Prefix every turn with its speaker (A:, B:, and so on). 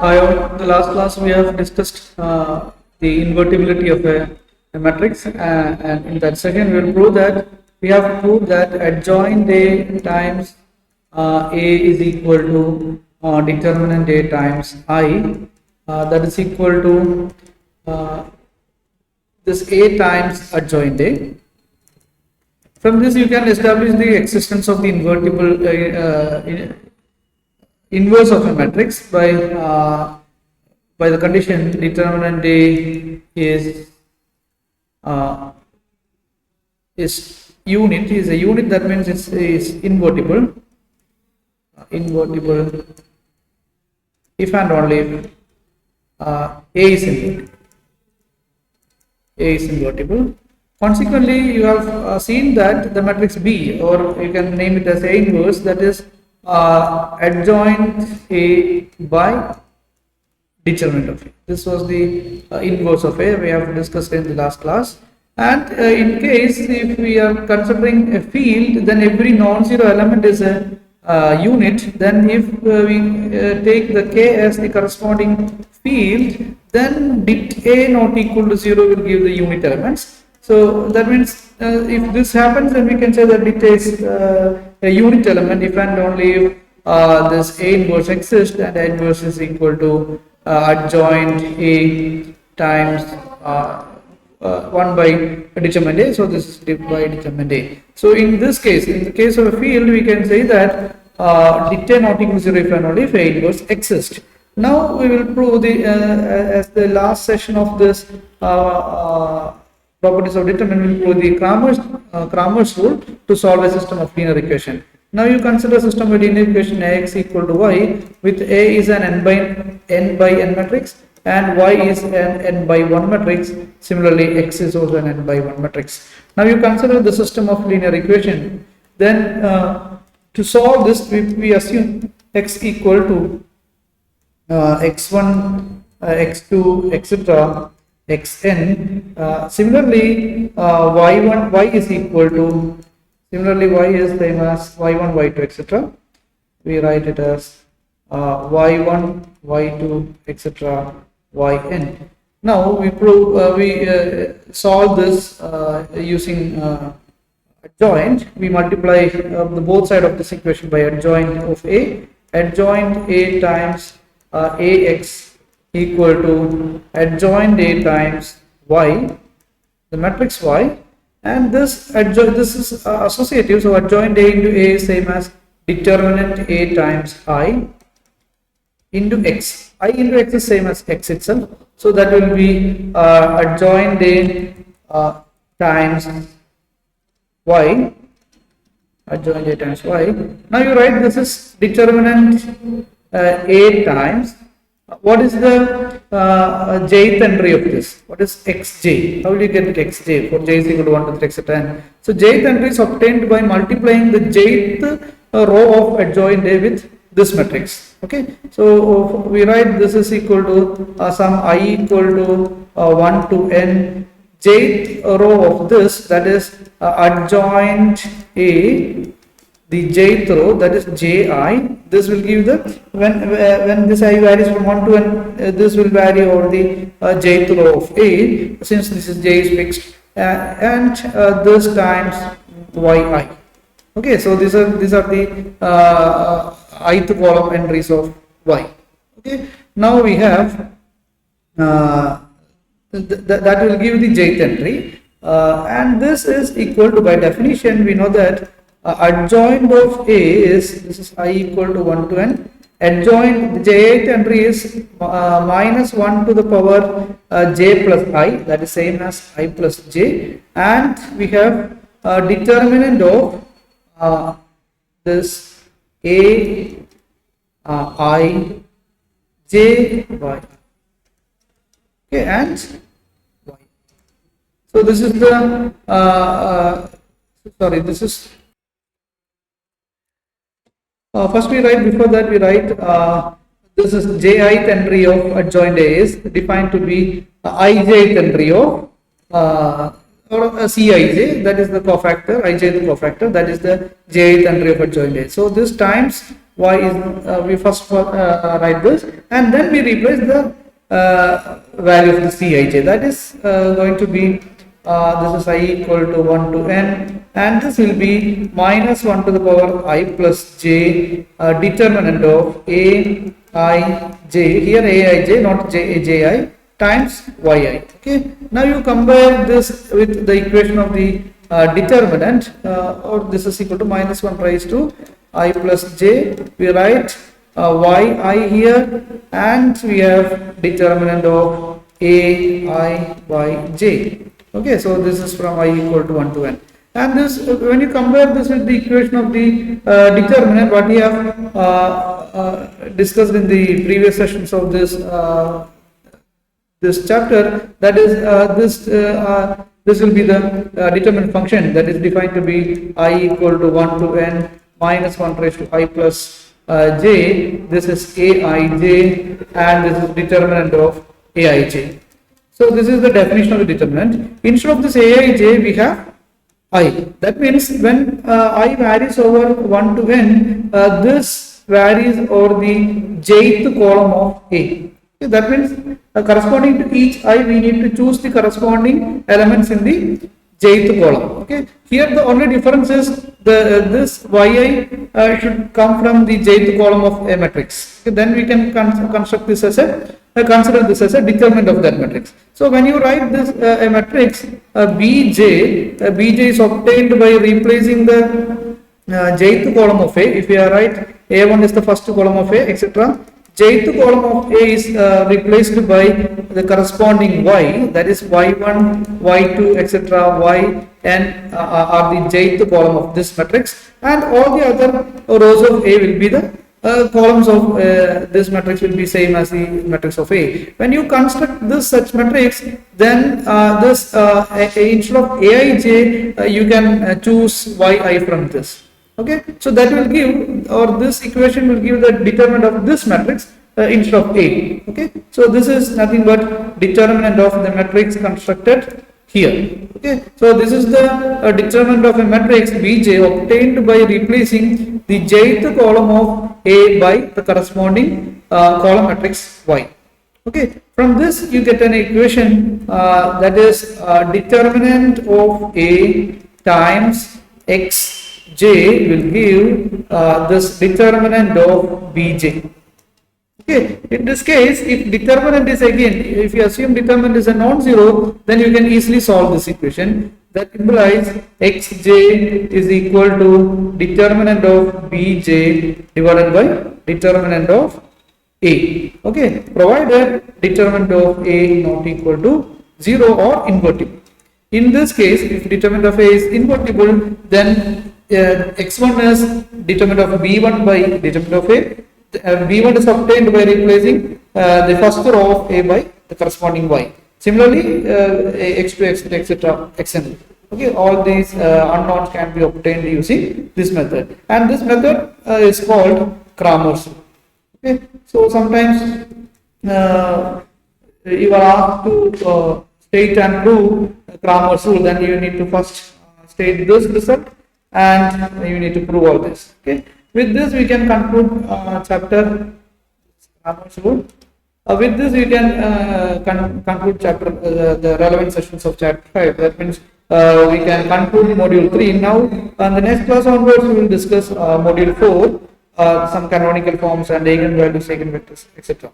A: In the last class, we have discussed the invertibility of a matrix, and in that second, we will prove that we have proved that adjoint A times A is equal to determinant A times I, that is equal to this A times adjoint A. From this, you can establish the existence of the inverse of a matrix by the condition determinant A is a unit. That means it is invertible if and only if A is invertible. Consequently, you have seen that the matrix B, or you can name it as A inverse, that is adjoint A by determinant of A. This was the inverse of A we have discussed in the last class. And in case if we are considering a field, then every non-zero element is a unit. Then if we take the K as the corresponding field, then dit A not equal to 0 will give the unit elements. So that means if this happens, then we can say that dit is a unit element if and only if this A inverse exists, and A inverse is equal to adjoint A times 1 by determinant A. So this is by determinant A. So in this case, in the case of a field, we can say that dit A not equal to 0 if and only if A inverse exists. Now we will prove the as the last session of this properties of determinant, will prove the Cramer's rule to solve a system of linear equation. Now you consider a system of linear equation Ax equal to y, with A is an n by n matrix and y is an n by 1 matrix. Similarly, x is also an n by 1 matrix. Now you consider the system of linear equation. Then to solve this, we assume x equal to x1, x2, etc. xn. Similarly, y is equal to, similarly y is same as y1, y2, etc. We write it as y1, y2, etc. yn. Now we prove solve this using adjoint. We multiply the both side of this equation by adjoint of A. Adjoint A times Ax equal to adjoint A times y, the matrix y, and this is associative. So adjoint A into A is same as determinant A times I into x. I into x is same as x itself. So that will be adjoint A times y. Adjoint A times y. Now you write this is determinant A times. What is the jth entry of this? What is xj? How will you get it xj for j is equal to 1 to 3, etc. So jth entry is obtained by multiplying the jth row of adjoint A with this matrix. Okay, so we write this is equal to some I equal to 1 to n jth row of this, that is adjoint A, the jth row, that is ji. This will give the, when this I varies from 1 to n, this will vary over the jth row of A, since this is j is fixed, and this times yi. Okay, so these are the ith column entries of y. Okay, now we have that will give the jth entry, and this is equal to, by definition we know that adjoint of A is, this is I equal to 1 to n. Adjoint, the jth entry is minus 1 to the power j plus I, that is same as I plus j, and we have determinant of this A I j y. Okay, and y. So this is the this is first we write, before that we write this is jith entry of adjoint A is defined to be ijth entry of or Cij, that is the cofactor, ij the cofactor, that is the jth entry of adjoint A. So this times y is, we first write this, and then we replace the value of the Cij. That is going to be this is I equal to 1 to n, and this will be minus 1 to the power I plus j, determinant of a I j, here a I j, not j I, times yi. Okay, now you compare this with the equation of the determinant, or this is equal to minus 1 raised to I plus j. We write yi here, and we have determinant of a I by j. Okay, so this is from I equal to 1 to n. And this, when you compare this with the equation of the determinant, what we have discussed in the previous sessions of this chapter, that is this will be the determinant function that is defined to be I equal to 1 to n minus 1 raised to I plus j. This is aij, and this is determinant of aij. So this is the definition of the determinant. Instead of this aij, we have I. That means when I varies over 1 to n, this varies over the jth column of A. Okay, that means corresponding to each I, we need to choose the corresponding elements in the jth column. Okay, here the only difference is this yi should come from the jth column of a matrix. Okay, then we can construct this as consider this as a determinant of that matrix. So when you write this a matrix bj, bj is obtained by replacing the jth column of A. If we are right, A1 is the first column of A, etc. Jth column of A is replaced by the corresponding y, that is y1, y2, etc. yn are the jth column of this matrix, and all the other rows of A will be the columns of this matrix will be same as the matrix of A. When you construct this such matrix, then this instead of aij, you can choose yi from this. Okay, so that will give, or this equation will give the determinant of this matrix instead of A. Okay, so this is nothing but determinant of the matrix constructed here. Okay, so this is the determinant of a matrix Bj obtained by replacing the jth column of A by the corresponding column matrix Y. Okay, from this you get an equation that is determinant of A times xj will give this determinant of Bj. Okay, in this case, if determinant is again, if you assume determinant is a non-zero, then you can easily solve this equation. That implies xj is equal to determinant of bj divided by determinant of a. Okay, provided determinant of a not equal to 0 or invertible. In this case, if determinant of a is invertible, then x1 is determinant of b1 by determinant of a. b1 is obtained by replacing the first row of a by the corresponding y. Similarly, x2, x3, etc., xn. Okay, all these unknowns can be obtained using this method, and this method is called Cramer's rule. Okay, so sometimes you are asked to state and prove Cramer's rule, then you need to first state this result, and you need to prove all this. Okay. With this, we can conclude chapter Cramer's rule. With this, we can conclude chapter the relevant sessions of chapter 5. That means we can conclude module 3. Now, on the next class onwards, we will discuss module 4, some canonical forms and eigenvalues, eigenvectors, etc.